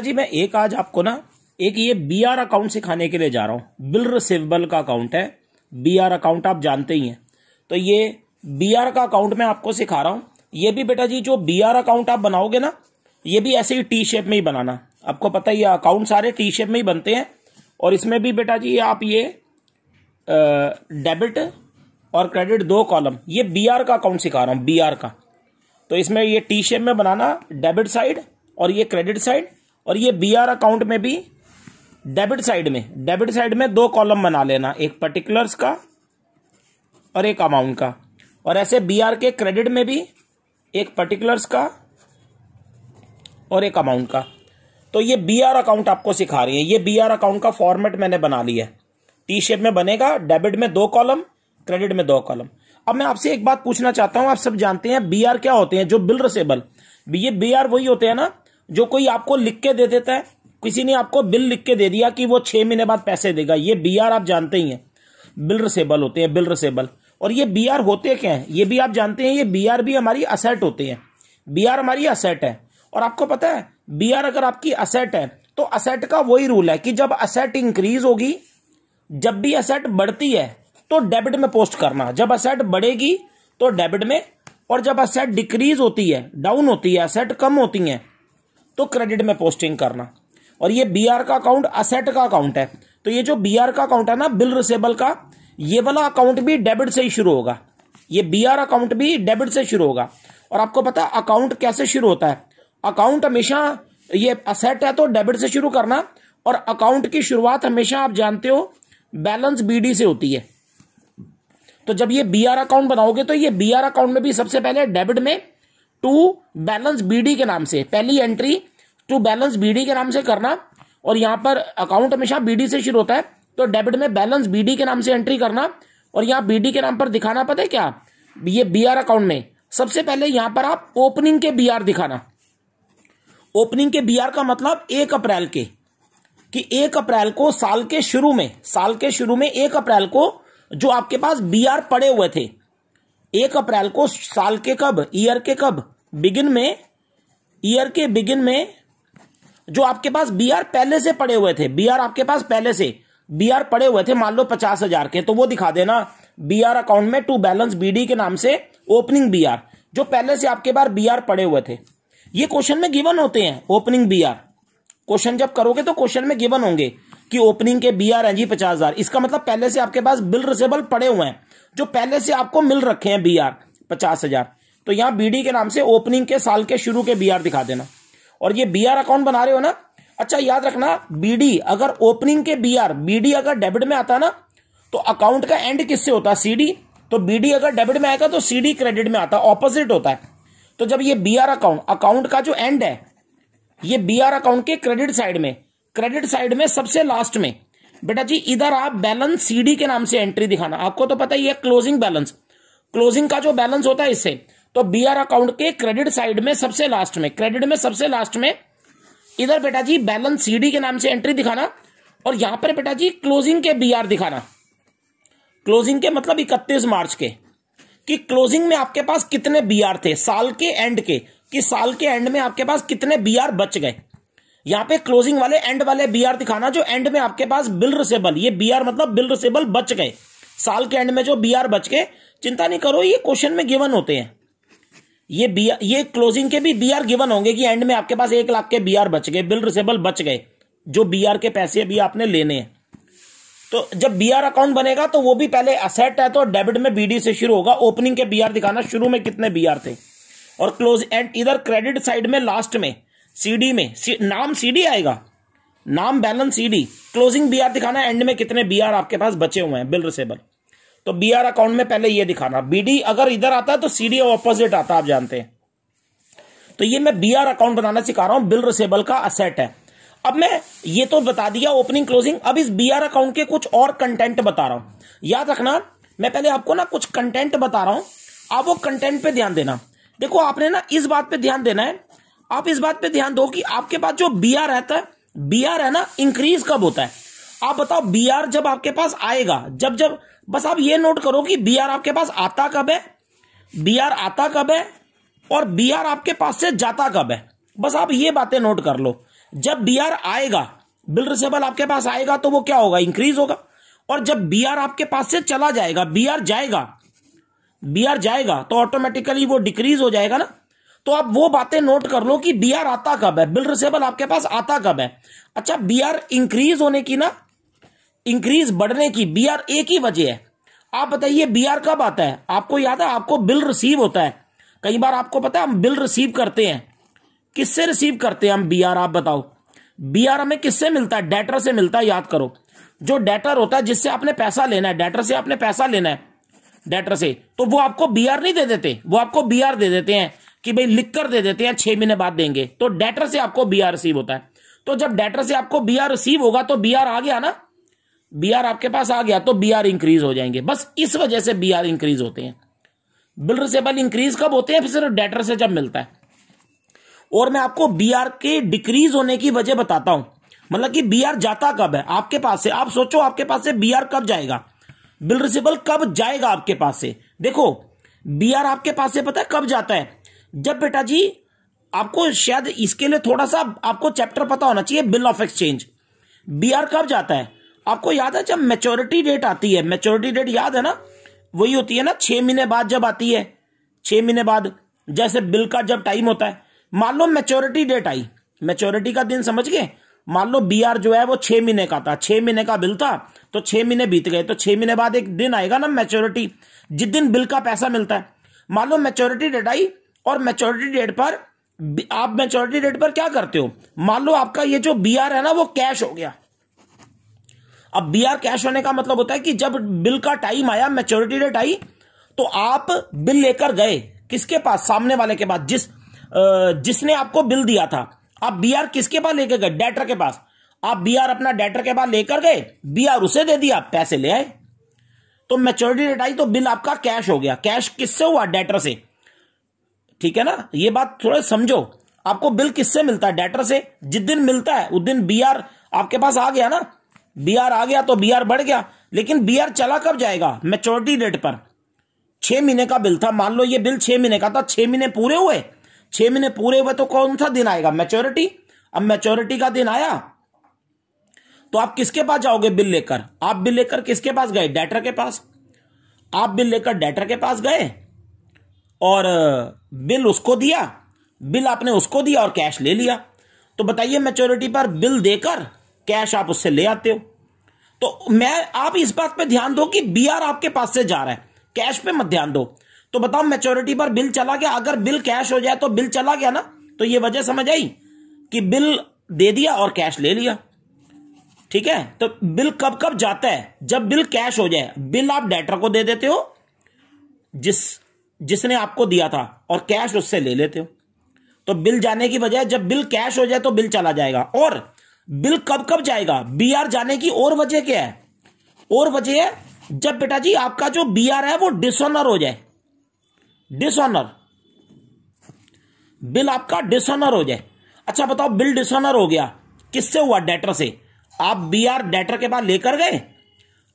जी मैं एक आज आपको ना एक ये बीआर अकाउंट सिखाने के लिए जा रहा हूं। बिल रिसीवेबल का अकाउंट है। बीआर अकाउंट आप जानते ही हैं। तो ये बीआर का अकाउंट मैं आपको सिखा रहा हूं। ये भी बेटा जी जो बीआर अकाउंट आप बनाओगे ना, ये भी ऐसे ही टी शेप में ही बनाना। आपको पता ही है अकाउंट सारे टी शेप में ही बनते हैं। और इसमें भी बेटा जी आप ये डेबिट और क्रेडिट दो कॉलम, ये बीआर का अकाउंट सिखा रहा हूं, बीआर का। तो इसमें ये टी शेप में बनाना, डेबिट साइड और ये क्रेडिट साइड। और ये बीआर अकाउंट में भी डेबिट साइड में दो कॉलम बना लेना, एक पर्टिकुलर्स का और एक अमाउंट का। और ऐसे बीआर के क्रेडिट में भी एक पर्टिकुलर्स का और एक अमाउंट का। तो ये बीआर अकाउंट आपको सिखा रही है। ये बीआर अकाउंट का फॉर्मेट मैंने बना लिया है। टी शेप में बनेगा, डेबिट में दो कॉलम, क्रेडिट में दो कॉलम। अब मैं आपसे एक बात पूछना चाहता हूं, आप सब जानते हैं बीआर क्या होते हैं? जो बिल रिसेबल, ये बीआर वही होते हैं ना जो कोई आपको लिख के दे देता है। किसी ने आपको बिल लिख के दे दिया कि वो 6 महीने बाद पैसे देगा, ये बीआर आप जानते ही हैं, बिल रिसेबल होते हैं, बिल रिसेबल। और ये बीआर होते क्या है ये भी आप जानते हैं। ये बीआर भी हमारी असेट होते हैं। बीआर हमारी असेट है। और आपको पता है बीआर अगर आपकी असेट है तो असेट का वही रूल है कि जब असेट इंक्रीज होगी, जब भी असेट बढ़ती है तो डेबिट में पोस्ट करना, जब असेट बढ़ेगी तो डेबिट में, और जब असेट डिक्रीज होती है, डाउन होती है, असेट कम होती है तो क्रेडिट में पोस्टिंग करना। और ये बीआर का अकाउंट असेट का अकाउंट है। तो ये जो बीआर का अकाउंट है ना, बिल रिसेबल का, ये वाला अकाउंट भी डेबिट से ही शुरू होगा। ये बीआर अकाउंट भी डेबिट से शुरू होगा। और आपको पता है अकाउंट कैसे शुरू होता है? अकाउंट हमेशा, ये असेट है तो डेबिट से शुरू करना, और अकाउंट की शुरुआत हमेशा आप जानते हो बैलेंस बीडी से होती है। तो जब ये बीआर अकाउंट बनाओगे तो ये बीआर अकाउंट में भी सबसे पहले डेबिट में टू बैलेंस बीडी के नाम से, पहली एंट्री टू बैलेंस बीडी के नाम से करना। और यहां पर अकाउंट हमेशा बीडी से शुरू होता है तो डेबिट में बैलेंस बीडी के नाम से एंट्री करना। और यहां बीडी के नाम पर दिखाना, पता है क्या? ये बीआर अकाउंट में सबसे पहले यहां पर आप ओपनिंग के बीआर दिखाना। ओपनिंग के बीआर का मतलब 1 अप्रैल के, कि 1 अप्रैल को साल के शुरू में 1 अप्रैल को जो आपके पास बीआर पड़े हुए थे, 1 अप्रैल को साल के कब, ईयर के कब, बिगिन में, ईयर के बिगिन में जो आपके पास बीआर पहले से पड़े हुए थे, बीआर आपके पास पहले से बीआर पड़े हुए थे, मान लो 50,000 के, तो वो दिखा देना बीआर अकाउंट में टू बैलेंस बीडी के नाम से ओपनिंग बीआर, जो पहले से आपके पास बीआर पड़े हुए थे। ये क्वेश्चन में गिवन होते हैं ओपनिंग बीआर। क्वेश्चन जब करोगे तो क्वेश्चन में गिवन होंगे कि ओपनिंग के बीआर हैं जी 50,000। इसका मतलब पहले से आपके पास बिल रिसेबल पड़े हुए हैं, जो पहले से आपको मिल रखे हैं बीआर 50,000। तो यहां बीडी के नाम से ओपनिंग के साल के शुरू के बीआर दिखा देना। और ये बीआर अकाउंट बना रहे हो ना, अच्छा याद रखना, बीडी अगर ओपनिंग के बीआर, बीडी अगर डेबिट में आता ना तो अकाउंट का एंड किससे होता है? सीडी। तो बीडी अगर डेबिट में आएगा तो सीडी क्रेडिट में आता है, ऑपोजिट होता है। तो जब ये बीआर अकाउंट का जो एंड है, ये बीआर अकाउंट के क्रेडिट साइड में सबसे लास्ट में बेटा जी इधर आप बैलेंस सीडी के नाम से एंट्री दिखाना। आपको तो पता ही है क्लोजिंग बैलेंस, क्लोजिंग का जो बैलेंस होता है इससे। तो बीआर अकाउंट के क्रेडिट साइड में सबसे लास्ट में, क्रेडिट में सबसे लास्ट में इधर बेटा जी बैलेंस सीडी के नाम से एंट्री दिखाना। और यहां पर बेटा जी क्लोजिंग के बीआर दिखाना। क्लोजिंग के मतलब 31 मार्च के, कि क्लोजिंग में आपके पास कितने बीआर थे साल के एंड के, कि साल के एंड में आपके पास कितने बीआर बच गए। यहां पे क्लोजिंग वाले एंड वाले बीआर दिखाना जो एंड में आपके पास बिल रिसेबल, ये बीआर मतलब बिल रिसेबल बच गए साल के एंड में, जो बीआर बच गए। चिंता नहीं करो, ये क्वेश्चन में गिवन होते हैं। ये क्लोजिंग के भी बीआर गिवन होंगे कि एंड में आपके पास 1 लाख के बीआर बच गए, बिल रिसेबल बच गए, जो बीआर के पैसे भी आपने लेने हैं। तो जब बीआर अकाउंट बनेगा तो वो भी पहले असेट है तो डेबिट में बीडी से शुरू होगा। ओपनिंग के बीआर दिखाना, शुरू में कितने बीआर थे। और क्लोज एंड इधर क्रेडिट साइड में लास्ट में सीडी में नाम सीडी आएगा, नाम बैलेंस सीडी, क्लोजिंग बीआर दिखाना, एंड में कितने बीआर आपके पास बचे हुए हैं बिल रिसेबल। तो बीआर अकाउंट में पहले ये दिखाना। बीडी अगर इधर आता है तो सीडी ऑपोजिट आता है, आप जानते हैं। तो ये मैं बीआर अकाउंट बनाना सिखा रहा हूं, बिल रिसेबल का असेट है। अब मैं ये तो बता दिया ओपनिंग क्लोजिंग, अब इस बीआर अकाउंट के कुछ और कंटेंट बता रहा हूं। याद रखना, मैं पहले आपको ना कुछ कंटेंट बता रहा हूं, आप वो कंटेंट पे ध्यान देना। देखो आपने ना इस बात पे ध्यान देना है, आप इस बात पे ध्यान दो कि आपके पास जो बीआर रहता है, बीआर है ना, इंक्रीज कब होता है? आप बताओ बीआर जब आपके पास आएगा, जब बस आप ये नोट करो कि बीआर आपके पास आता कब है, बीआर आता कब है, और बीआर आपके पास से जाता कब है। बस आप ये बातें नोट कर लो। जब बीआर आएगा, बिल रिसीवेबल आपके पास आएगा तो वो क्या होगा, इंक्रीज होगा। और जब बीआर आपके पास से चला जाएगा, बीआर जाएगा तो ऑटोमेटिकली वो डिक्रीज हो जाएगा ना। तो आप वो बातें नोट कर लो कि बीआर आता कब है, बिल रिसीवेबल आपके पास आता कब है। अच्छा, बीआर इंक्रीज होने की ना, इंक्रीज बढ़ने की बीआर एक ही वजह है। आप बताइए बीआर कब आता है, आपको याद है, आपको बिल रिसीव होता है। कई बार आपको पता है हम बिल रिसीव करते हैं, किससे रिसीव करते हैं हम बीआर, आप बताओ। बीआर हमें किससे मिलता है, डेटर से मिलता है, याद करो। जो डेटर होता है जिससे आपने पैसा लेना है, डेटर से आपने पैसा लेना है, डेटर से, तो वो आपको बीआर नहीं दे देते, वो आपको बीआर दे देते हैं कि भाई लिख कर दे देते हैं 6 महीने बाद देंगे। तो डेटर से आपको बीआर रिसीव होता है। तो जब डेटर से आपको बीआर रिसीव होगा तो बीआर आ गया ना, बीआर आपके पास आ गया तो बीआर इंक्रीज हो जाएंगे। बस इस वजह से बीआर इंक्रीज होते हैं। बिल रिसीवेबल इंक्रीज कब होते हैं, फिर सिर्फ डेटर से जब मिलता है। और मैं आपको बीआर के डिक्रीज होने की वजह बताता हूं, मतलब कि बीआर जाता कब है आपके पास से। आप सोचो आपके पास से बीआर कब जाएगा, बिल रिसीवेबल कब जाएगा आपके पास से। देखो बीआर आपके पास से पता है कब जाता है, जब बेटा जी आपको शायद इसके लिए थोड़ा सा आपको चैप्टर पता होना चाहिए, बिल ऑफ एक्सचेंज। बीआर कब जाता है आपको याद है, जब मैच्योरिटी डेट आती है। मैच्योरिटी डेट याद है ना, वही होती है ना 6 महीने बाद जब आती है, 6 महीने बाद, जैसे बिल का जब टाइम होता है। मान लो मैच्योरिटी डेट आई, मैच्योरिटी का दिन समझ गए। मान लो बीआर जो है वो 6 महीने का था, 6 महीने का बिल था, तो 6 महीने बीत गए, तो 6 महीने बाद एक दिन आएगा ना मैच्योरिटी, जिस दिन बिल का पैसा मिलता है। मान लो मैच्योरिटी डेट आई, और मैच्योरिटी डेट पर आप मैच्योरिटी डेट पर क्या करते हो, मान लो आपका ये जो बीआर है ना वो कैश हो गया। अब बीआर कैश होने का मतलब होता है कि जब बिल का टाइम आया, मैच्योरिटी डेट आई, तो आप बिल लेकर गए किसके पास, सामने वाले के पास, जिसने आपको बिल दिया था। आप बीआर किसके पास लेकर गए, डेटर के पास। आप बीआर अपना डेटर के पास लेकर गए, बीआर उसे दे दिया, पैसे ले आए, तो मैच्योरिटी डेट आई तो बिल आपका कैश हो गया। कैश किससे हुआ, डेटर से, ठीक है ना। ये बात थोड़ा समझो, आपको बिल किससे मिलता है, डेटर से। जिस दिन मिलता है उस दिन बीआर आपके पास आ गया ना, बीआर आ गया तो बीआर बढ़ गया। लेकिन बीआर चला कब जाएगा, मैच्योरिटी डेट पर। 6 महीने का बिल था, मान लो ये बिल 6 महीने का था, 6 महीने पूरे हुए, 6 महीने पूरे हुए तो कौन सा दिन आएगा, मैच्योरिटी। अब मैच्योरिटी का दिन आया तो आप किसके पास जाओगे बिल लेकर, आप बिल लेकर किसके पास गए, डेटर के पास। आप बिल लेकर डेटर के पास गए और बिल उसको दिया, बिल आपने उसको दिया और कैश ले लिया। तो बताइए मैच्योरिटी पर बिल देकर कैश आप उससे ले आते हो। तो आप इस बात पे ध्यान दो कि बीआर आपके पास से जा रहा है, कैश पे मत ध्यान दो। तो बताओ मैच्योरिटी पर बिल चला गया, अगर बिल कैश हो जाए तो बिल चला गया ना। तो ये वजह समझ आई कि बिल दे दिया और कैश ले लिया, ठीक है। तो बिल कब कब जाता है, जब बिल कैश हो जाए। बिल आप डेटर को दे देते हो जिसने आपको दिया था, और कैश उससे ले लेते हो। तो बिल जाने की बजाय जब बिल कैश हो जाए तो बिल चला जाएगा। और बिल कब कब जाएगा, बीआर जाने की और वजह क्या है, और वजह है जब बेटा जी आपका जो बीआर है वो डिसऑनर हो जाए। डिसऑनर, बिल आपका डिसऑनर हो जाए। अच्छा बताओ, बिल डिसऑनर हो गया, किससे हुआ, डेटर से। आप बीआर डेटर के पास लेकर गए,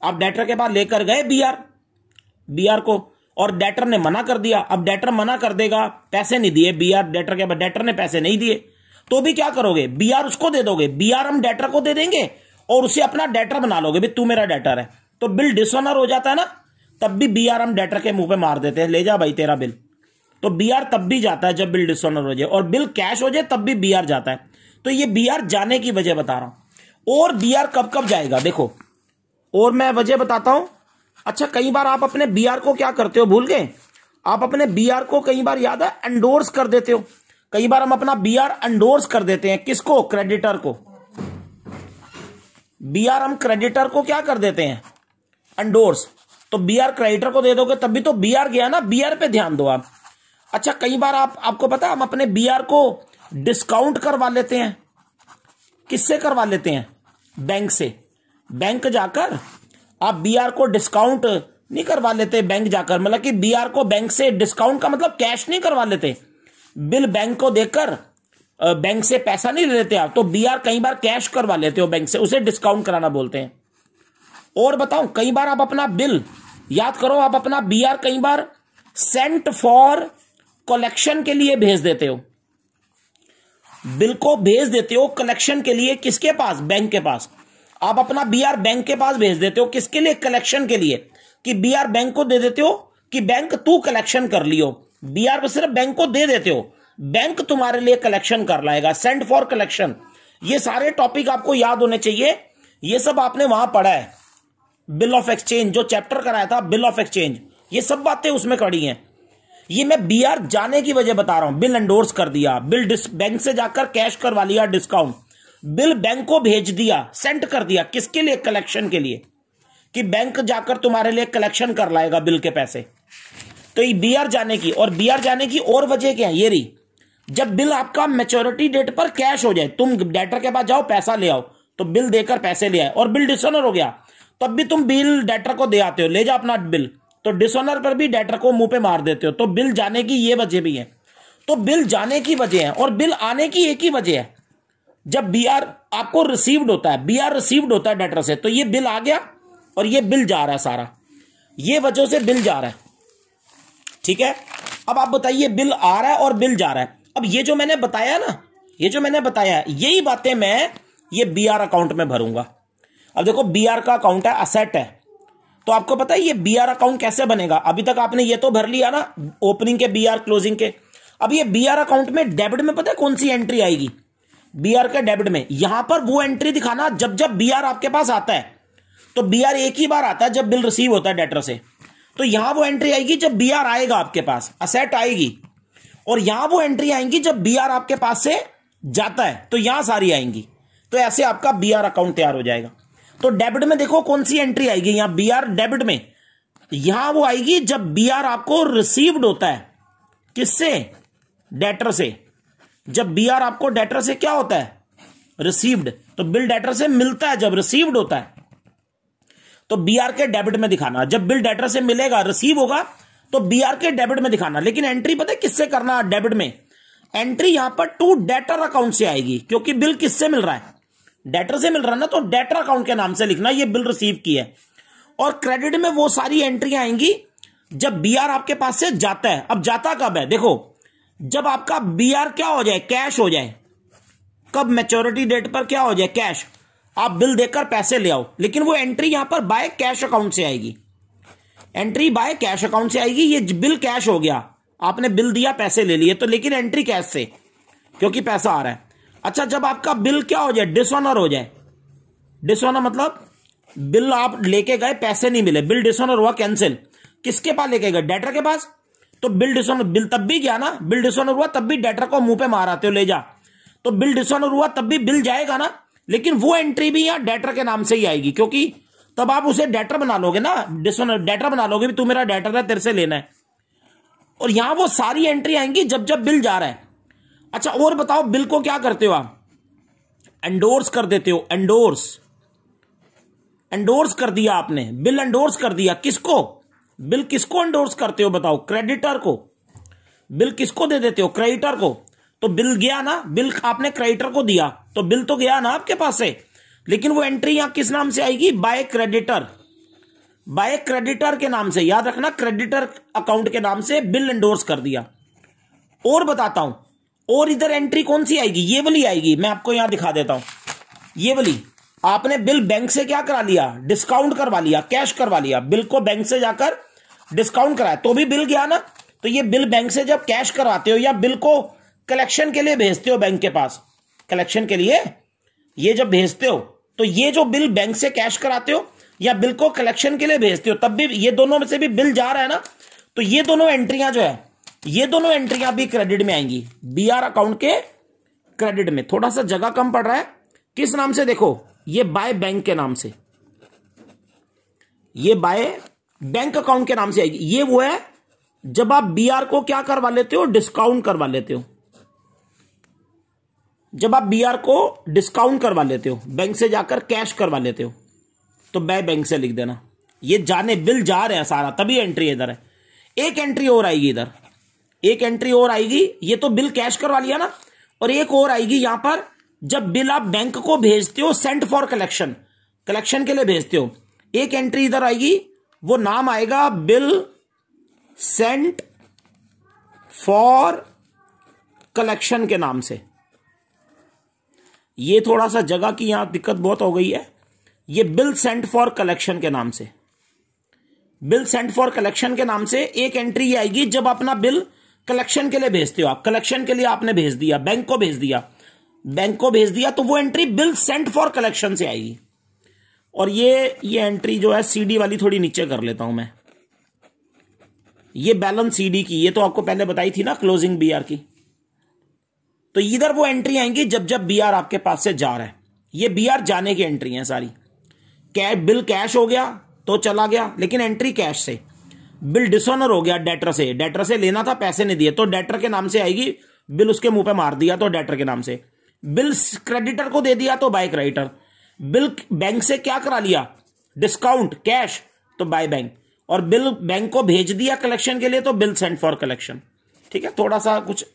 आप डेटर के पास लेकर गए बीआर को, और डेटर ने मना कर दिया। अब डेटर मना कर देगा, पैसे नहीं दिए बीआर डेटर के पास, डेटर ने पैसे नहीं दिए, तो भी क्या करोगे, बीआर उसको दे दोगे। बीआर हम डेटर को दे देंगे और उसे अपना डेटर बना लोगे, भाई तू मेरा डेटर है। तो बिल डिसऑनर हो जाता है ना, तब भी बीआर हम डेटर के मुंह पे मार देते हैं, ले जा भाई तेरा बिल। तो बीआर तब भी जाता है जब बिल डिसऑनर हो जाए, और बिल कैश हो जाए तब भी बीआर जाता है। तो ये बीआर जाने की वजह बता रहा हूं। और बीआर कब कब जाएगा देखो, और मैं वजह बताता हूं। अच्छा, कई बार आप अपने बीआर को क्या करते हो, भूल गए। आप अपने बीआर को कई बार याद है एंडोर्स कर देते हो। कई बार हम अपना बीआर एंडोर्स कर देते हैं, किसको, क्रेडिटर को। बीआर हम क्रेडिटर को क्या कर देते हैं, एंडोर्स। तो बीआर क्रेडिटर को दे दोगे तब भी तो बीआर गया ना, बीआर पे ध्यान दो आप। अच्छा, कई बार आपको पता है हम अपने बीआर को डिस्काउंट करवा लेते हैं। किससे करवा लेते हैं, बैंक से। बैंक जाकर आप बीआर को डिस्काउंट नहीं करवा लेते, बैंक जाकर, मतलब कि बीआर को बैंक से डिस्काउंट का मतलब कैश नहीं करवा लेते, बिल बैंक को देकर बैंक से पैसा नहीं ले लेते आप। तो बीआर कई बार कैश करवा लेते हो बैंक से, उसे डिस्काउंट कराना बोलते हैं। और बताओ, कई बार आप अपना बिल, याद करो, आप अपना बीआर कई बार सेंट फॉर कलेक्शन के लिए भेज देते हो। बिल को भेज देते हो कलेक्शन के लिए, किसके पास? बैंक के पास। आप अपना बीआर बैंक के पास भेज देते हो, किसके लिए? कलेक्शन के लिए, कि बीआर बैंक को दे देते हो कि बैंक तू कलेक्शन कर लियो। बीआर सिर्फ बैंक को दे देते हो, बैंक तुम्हारे लिए कलेक्शन कर लाएगा, सेंड फॉर कलेक्शन। ये सारे टॉपिक आपको याद होने चाहिए, ये सब आपने वहां पढ़ा है। बिल ऑफ एक्सचेंज जो चैप्टर कराया था, बिल ऑफ एक्सचेंज, ये सब बातें उसमें कड़ी हैं। ये मैं बीआर जाने की वजह बता रहा हूं। बिल एंडोर्स कर दिया, बिल बैंक से जाकर कैश करवा लिया डिस्काउंट, बिल बैंक को भेज दिया, सेंड कर दिया, किसके लिए? कलेक्शन के लिए, कि बैंक जाकर तुम्हारे लिए कलेक्शन कर लाएगा बिल के पैसे। तो ये बीआर जाने की, और बीआर जाने की और वजह क्या है? ये रही, जब बिल आपका मैच्योरिटी डेट पर कैश हो जाए, तुम डेटर के पास जाओ पैसा ले आओ, तो बिल देकर पैसे ले आए और बिल डिसऑनर हो गया, तब भी तुम बिल डेटर को दे आते हो, ले जा अपना बिल, तो डिसऑनर पर भी डेटर को मुंह पे मार देते हो। तो बिल जाने की ये वजह भी है। तो बिल जाने की वजह है, और बिल आने की एक ही वजह है, जब बीआर आपको रिसीव्ड होता है, बीआर रिसीव्ड होता है डेटर से, तो ये बिल आ गया और ये बिल जा रहा है सारा, ये वजह से बिल जा रहा है। ठीक है, अब आप बताइए, बिल आ रहा है और बिल जा रहा है। अब ये जो मैंने बताया ना, ये जो मैंने बताया है, यही बातें मैं ये बीआर अकाउंट में भरूंगा। अब देखो, बीआर का अकाउंट है, असेट है, तो आपको पता है ये बीआर अकाउंट कैसे बनेगा? अभी तक आपने ये तो भर लिया ना, ओपनिंग के बीआर, क्लोजिंग के। अब ये बीआर अकाउंट में डेबिट में पता है कौन सी एंट्री आएगी? बीआर के डेबिट में यहां पर वो एंट्री दिखाना जब जब बीआर आपके पास आता है। तो बीआर एक ही बार आता है जब बिल रिसीव होता है डेटर से, तो यहां वो एंट्री आएगी जब बीआर आएगा आपके पास, असेट आएगी। और यहां वो एंट्री आएंगी जब बीआर आपके पास से जाता है, तो यहां सारी आएंगी। तो ऐसे आपका बीआर अकाउंट तैयार हो जाएगा। तो डेबिट में देखो कौन सी एंट्री आएगी, यहां बीआर डेबिट में, यहां वो आएगी जब बीआर आपको रिसीव्ड होता है, किससे? डेटर से। जब बीआर आपको डेटर से क्या होता है? रिसीव्ड। तो बिल डेटर से मिलता है जब रिसीव्ड होता है, तो बीआर के डेबिट में दिखाना। जब बिल डेटर से मिलेगा, रिसीव होगा, तो बीआर के डेबिट में दिखाना। लेकिन एंट्री पता है किससे करना? डेबिट में। एंट्री यहां पर टू डेटर अकाउंट से आएगी, क्योंकि बिल किससे मिल रहा है? डेटर से मिल रहा है ना, तो डेटर अकाउंट के नाम से लिखना ये बिल रिसीव की है। और क्रेडिट में वो सारी एंट्रियां आएंगी जब बीआर आपके पास से जाता है। अब जाता कब है? देखो, जब आपका बीआर क्या हो जाए? कैश हो जाए। कब? मैच्योरिटी डेट पर क्या हो जाए? कैश। आप बिल देकर पैसे ले आओ, लेकिन वो एंट्री यहां पर बाय कैश अकाउंट से आएगी। एंट्री बाय कैश अकाउंट से आएगी। ये बिल कैश हो गया, आपने बिल दिया, पैसे ले लिए, तो लेकिन एंट्री कैश से, क्योंकि पैसा आ रहा है। अच्छा, जब आपका बिल क्या हो जाए? डिसऑनर हो जाए। डिसऑनर मतलब बिल आप लेके गए, पैसे नहीं मिले, बिल डिसऑनर हुआ, कैंसिल। किसके पास लेके गए? डेटर के पास। तो बिल डिसऑनर, बिल तब भी गया ना, बिल डिसऑनर हुआ तब भी डेटर को मुंह पे मार आते हो, ले जा। तो बिल डिसऑनर हुआ तब भी बिल जाएगा ना, लेकिन वो एंट्री भी यहां डेटर के नाम से ही आएगी, क्योंकि तब आप उसे डेटर बना लोगे ना, डिसऑनर डेटर बना लोगे, भी तू मेरा डेटर है, तेरे से लेना है। और यहां वो सारी एंट्री आएंगी जब जब बिल जा रहा है। अच्छा, और बताओ, बिल को क्या करते हो आप? एंडोर्स कर देते हो। एंडोर्स, एंडोर्स कर दिया आपने, बिल एंडोर्स कर दिया। किसको? बिल किसको एंडोर्स करते हो बताओ? क्रेडिटर को। बिल किसको दे देते हो? क्रेडिटर को। तो बिल गया ना, बिल आपने क्रेडिटर को दिया, तो बिल तो गया ना आपके पास से, लेकिन वो एंट्री यहां किस नाम से आएगी? Bye creditor. बाय क्रेडिटर के नाम से, याद रखना, क्रेडिटर अकाउंट के नाम से बिल एंडोर्स कर दिया। और बताता हूं, और इधर एंट्री कौन सी आएगी? ये वाली आएगी, मैं आपको यहां दिखा देता हूं। ये वाली, आपने बिल बैंक से क्या करा लिया? डिस्काउंट करवा लिया, कैश करवा लिया। बिल को बैंक से जाकर डिस्काउंट कराया, तो भी बिल गया ना। तो ये बिल बैंक से जब कैश करवाते हो या बिल को कलेक्शन के लिए भेजते हो बैंक के पास, कलेक्शन के लिए ये जब भेजते हो, तो ये जो बिल बैंक से कैश कराते हो या बिल को कलेक्शन के लिए भेजते हो, तब भी ये दोनों में से भी बिल जा रहा है ना। तो ये दोनों एंट्रियां जो है, ये दोनों एंट्रियां भी क्रेडिट में आएंगी, बीआर अकाउंट के क्रेडिट में। थोड़ा सा जगह कम पड़ रहा है, किस नाम से? देखो, ये बाय बैंक के नाम से, ये बाय बैंक अकाउंट के नाम से आएगी। ये वो है जब आप बीआर को क्या करवा लेते हो? डिस्काउंट करवा लेते हो। जब आप बीआर को डिस्काउंट करवा लेते हो, बैंक से जाकर कैश करवा लेते हो, तो बाय बैंक से लिख देना। ये जाने बिल जा रहे हैं सारा, तभी एंट्री इधर है। एक एंट्री और आएगी इधर, एक एंट्री और आएगी। ये तो बिल कैश करवा लिया ना, और एक और आएगी यहां पर जब बिल आप बैंक को भेजते हो, सेंट फॉर कलेक्शन, कलेक्शन के लिए भेजते हो। एक एंट्री इधर आएगी, वो नाम आएगा बिल सेंट फॉर कलेक्शन के नाम से। ये थोड़ा सा जगह की यहां दिक्कत बहुत हो गई है। ये बिल सेंट फॉर कलेक्शन के नाम से, बिल सेंट फॉर कलेक्शन के नाम से एक एंट्री आएगी जब अपना बिल कलेक्शन के लिए भेजते हो आप। कलेक्शन के लिए आपने भेज दिया, बैंक को भेज दिया, बैंक को भेज दिया, तो वो entry bill sent for collection से आएगी। और ये एंट्री जो है सीडी वाली थोड़ी नीचे कर लेता हूं मैं। ये बैलेंस सीडी की, ये तो आपको पहले बताई थी ना क्लोजिंग बीआर की। तो इधर वो एंट्री आएंगी जब जब बीआर आपके पास से जा रहा है। ये बीआर जाने की एंट्री है सारी। बिल कैश हो गया तो चला गया, लेकिन एंट्री कैश से। बिल डिसऑनर हो गया डेटर से, डेटर से लेना था, पैसे नहीं दिए, तो डेटर के नाम से आएगी। बिल उसके मुंह पे मार दिया तो डेटर के नाम से। बिल क्रेडिटर को दे दिया तो बाय क्रेडिटर। बिल बैंक से क्या करा लिया, डिस्काउंट कैश, तो बाय बैंक। और बिल बैंक को भेज दिया कलेक्शन के लिए तो बिल सेंट फॉर कलेक्शन। ठीक है, थोड़ा सा कुछ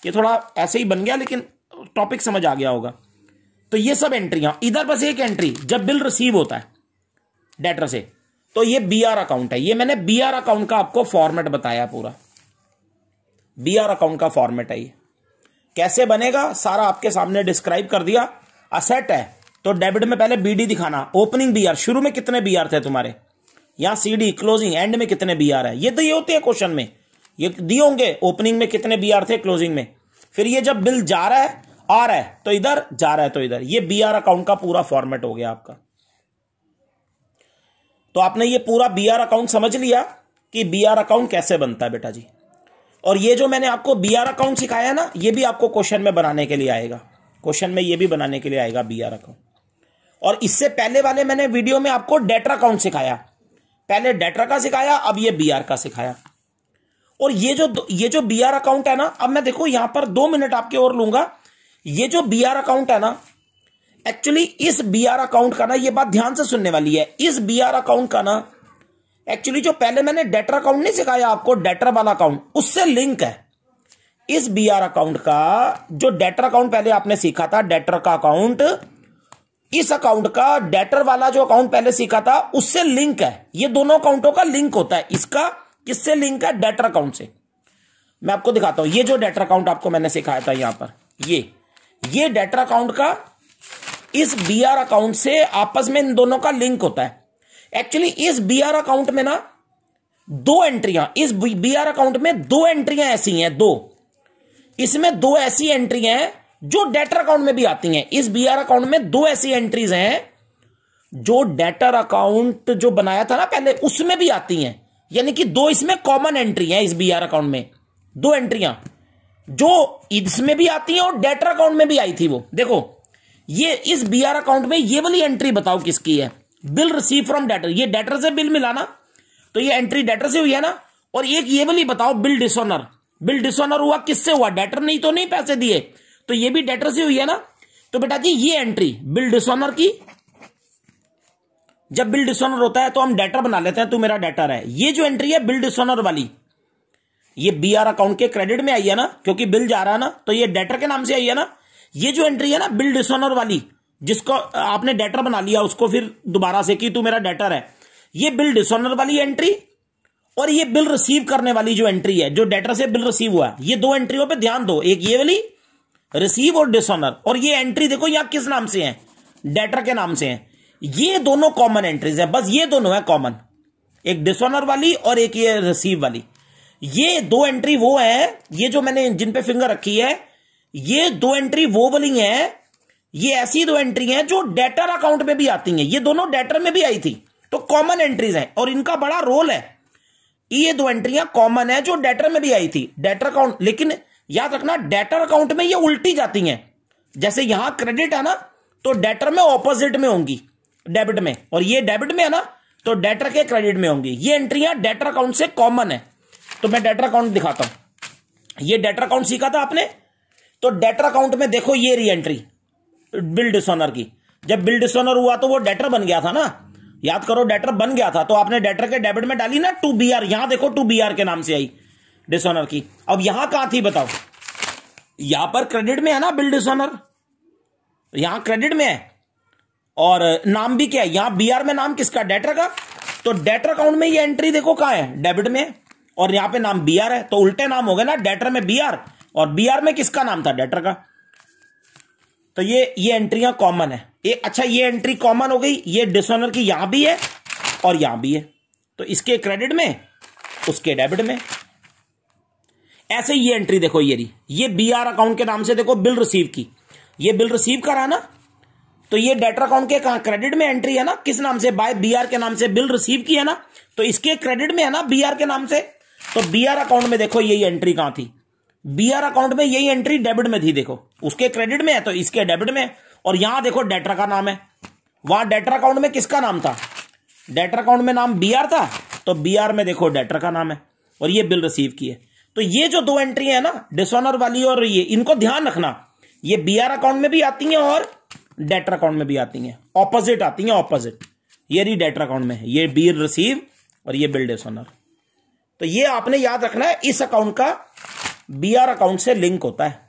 ये थोड़ा ऐसे ही बन गया, लेकिन टॉपिक समझ आ गया होगा। तो ये सब एंट्रियां, इधर बस एक एंट्री जब बिल रिसीव होता है डेटर से, तो ये बीआर अकाउंट है। ये मैंने बीआर अकाउंट का आपको फॉर्मेट बताया पूरा। बीआर अकाउंट का फॉर्मेट है ये। कैसे बनेगा सारा आपके सामने डिस्क्राइब कर दिया। असेट है तो डेबिट में पहले बीडी दिखाना, ओपनिंग बीआर, शुरू में कितने बीआर थे तुम्हारे, यहां सीडी, क्लोजिंग, एंड में कितने बीआर है। ये तो ये होते हैं क्वेश्चन में, ये दिए होंगे ओपनिंग में कितने बीआर थे, क्लोजिंग में। फिर ये जब बिल जा रहा है, आ रहा है तो इधर, जा रहा है तो इधर। ये बीआर अकाउंट का पूरा फॉर्मेट हो गया आपका। तो आपने ये पूरा बीआर अकाउंट समझ लिया कि बीआर अकाउंट कैसे बनता है बेटा जी। और ये जो मैंने आपको बीआर अकाउंट सिखाया ना, ये भी आपको क्वेश्चन में बनाने के लिए आएगा। क्वेश्चन में ये भी बनाने के लिए आएगा बीआर अकाउंट। और इससे पहले वाले मैंने वीडियो में आपको डेटर अकाउंट सिखाया। पहले डेटर का सिखाया, अब ये बीआर का सिखाया। और ये जो बीआर अकाउंट है ना, अब मैं देखो यहां पर 2 मिनट आपके और लूंगा। ये जो बीआर अकाउंट है ना, एक्चुअली इस बीआर अकाउंट का ना, ये बात ध्यान से सुनने वाली है। इस बीआर अकाउंट का ना, एक्चुअली जो पहले मैंने डेटर अकाउंट नहीं सिखाया आपको, डेटर वाला अकाउंट, उससे लिंक है। इस बीआर अकाउंट का जो डेटर अकाउंट पहले आपने सीखा था, डेटर का अकाउंट, इस अकाउंट का डेटर वाला जो अकाउंट पहले सीखा था उससे लिंक है। ये दोनों अकाउंटों का लिंक होता है। इसका किससे लिंक है, डेटर अकाउंट से। मैं आपको दिखाता हूं। ये जो डेटर अकाउंट आपको मैंने सिखाया था यहां पर, ये डेटर अकाउंट का इस बीआर अकाउंट से आपस में इन दोनों का लिंक होता है। एक्चुअली इस बीआर अकाउंट में ना 2 एंट्रियां, इस बीआर अकाउंट में 2 एंट्रियां ऐसी हैं, 2। इसमें 2 ऐसी एंट्रियां हैं जो डेटर अकाउंट में भी आती हैं। इस बीआर अकाउंट में 2 ऐसी एंट्रीज हैं जो डेटर अकाउंट जो बनाया था ना पहले, उसमें भी आती हैं। यानी कि 2 इसमें कॉमन एंट्री है। इस बीआर अकाउंट में 2 एंट्रियां जो इसमें भी आती हैं और डेटर अकाउंट में भी आई थी। वो देखो, ये इस बीआर अकाउंट में ये वाली एंट्री बताओ किसकी है, बिल रिसीव फ्रॉम डेटर। ये डेटर से बिल मिला ना, तो ये एंट्री डेटर से हुई है ना। और एक ये वाली बताओ, बिल डिसऑनर। बिल डिसऑनर हुआ किससे हुआ, डेटर नहीं तो नहीं पैसे दिए, तो ये भी डेटर से हुई है ना। तो बेटा जी ये एंट्री बिल डिसऑनर की, जब बिल डिसऑनर होता है तो हम डेटर बना लेते हैं, तू मेरा डेटर है। ये जो एंट्री है बिल डिसऑनर वाली, ये बीआर अकाउंट के क्रेडिट में आई है ना, क्योंकि बिल जा रहा है ना, तो ये डेटर के नाम से आई है ना। ये जो एंट्री है ना बिल डिसऑनर वाली, जिसको आपने डेटर बना लिया, उसको फिर दोबारा से कि तू मेरा डेटर है, ये बिल डिसऑनर वाली एंट्री। और ये बिल रिसीव करने वाली जो एंट्री है, जो डेटर से बिल रिसीव हुआ, ये 2 एंट्रियों पे ध्यान दो, एक ये वाली रिसीव और डिसऑनर। और ये एंट्री देखो यहां किस नाम से है, डेटर के नाम से है। ये दोनों कॉमन एंट्रीज है, बस ये दोनों है कॉमन, एक डिसऑनर वाली और एक ये रिसीव वाली। ये 2 एंट्री वो है, ये जो मैंने जिन पे फिंगर रखी है, ये 2 एंट्री वो वाली है। ये ऐसी 2 एंट्री हैं जो डेटर अकाउंट में भी आती हैं। ये दोनों डेटर में भी आई थी, तो कॉमन एंट्रीज हैं और इनका बड़ा रोल है। ये 2 एंट्रियां कॉमन है जो डेटर में भी आई थी, डेटर अकाउंट। लेकिन याद रखना, डेटर अकाउंट में ये उल्टी जाती हैं। जैसे यहां क्रेडिट है ना, तो डेटर में ऑपोजिट में होंगी, डेबिट में, और ये डेबिट में है ना, तो डेटर के क्रेडिट में होंगी। ये एंट्रियां डेटर अकाउंट से कॉमन है। तो मैं डेटर अकाउंट दिखाता हूं। ये डेटर अकाउंट सीखा था आपने, तो डेटर अकाउंट में देखो ये री एंट्री बिल डिसऑनर की। जब बिल डिसऑनर हुआ तो वो डेटर बन गया था ना, याद करो, डेटर बन गया था, तो आपने डेटर के डेबिट में डाली ना 2 BR। यहां देखो 2 BR के नाम से आई डिसऑनर की। अब यहां कहां थी बताओ, यहां पर क्रेडिट में है ना बिल डिसऑनर, यहां क्रेडिट में है। और नाम भी क्या है, यहां BR में नाम किसका, डेटर का। तो डेटर अकाउंट में ये एंट्री देखो कहां है, डेबिट में, और यहां पे नाम BR है, तो उल्टे नाम हो गए ना, डेटर में BR और BR में किसका नाम था, डेटर का। तो ये एंट्रियां कॉमन है। अच्छा, ये एंट्री कॉमन हो गई, ये डिसऑनर की यहां भी है और यहां भी है, तो इसके क्रेडिट में उसके डेबिट में। ऐसे ये एंट्री देखो, ये बीआर अकाउंट के नाम से देखो बिल रिसीव की, ये बिल रिसीव करा ना, तो ये डेटर अकाउंट के कहां क्रेडिट में एंट्री है ना, किस नाम से, बाय बीआर के नाम से बिल रिसीव की है ना, तो इसके क्रेडिट में है ना बीआर के नाम से। तो बीआर अकाउंट में देखो यही एंट्री कहां थी, बीआर अकाउंट में यही एंट्री डेबिट में थी, देखो उसके क्रेडिट में है तो इसके डेबिट में। और यहां देखो डेटर का नाम है, वहां डेटर अकाउंट में किसका नाम था, डेटर अकाउंट में नाम बीआर था, तो बीआर में देखो डेटर का नाम है और ये बिल रिसीव की है। तो ये जो दो एंट्री है ना, डिसऑनर वाली और ये, इनको ध्यान रखना, ये बीआर अकाउंट में भी आती हैं और डेटर अकाउंट में भी आती हैं, ऑपोजिट आती हैं, ऑपोजिट। ये रही डेटर अकाउंट में, ये बिल रिसीव और ये बिल डिसऑनर। तो ये आपने याद रखना है, इस अकाउंट का बीआर अकाउंट से लिंक होता है।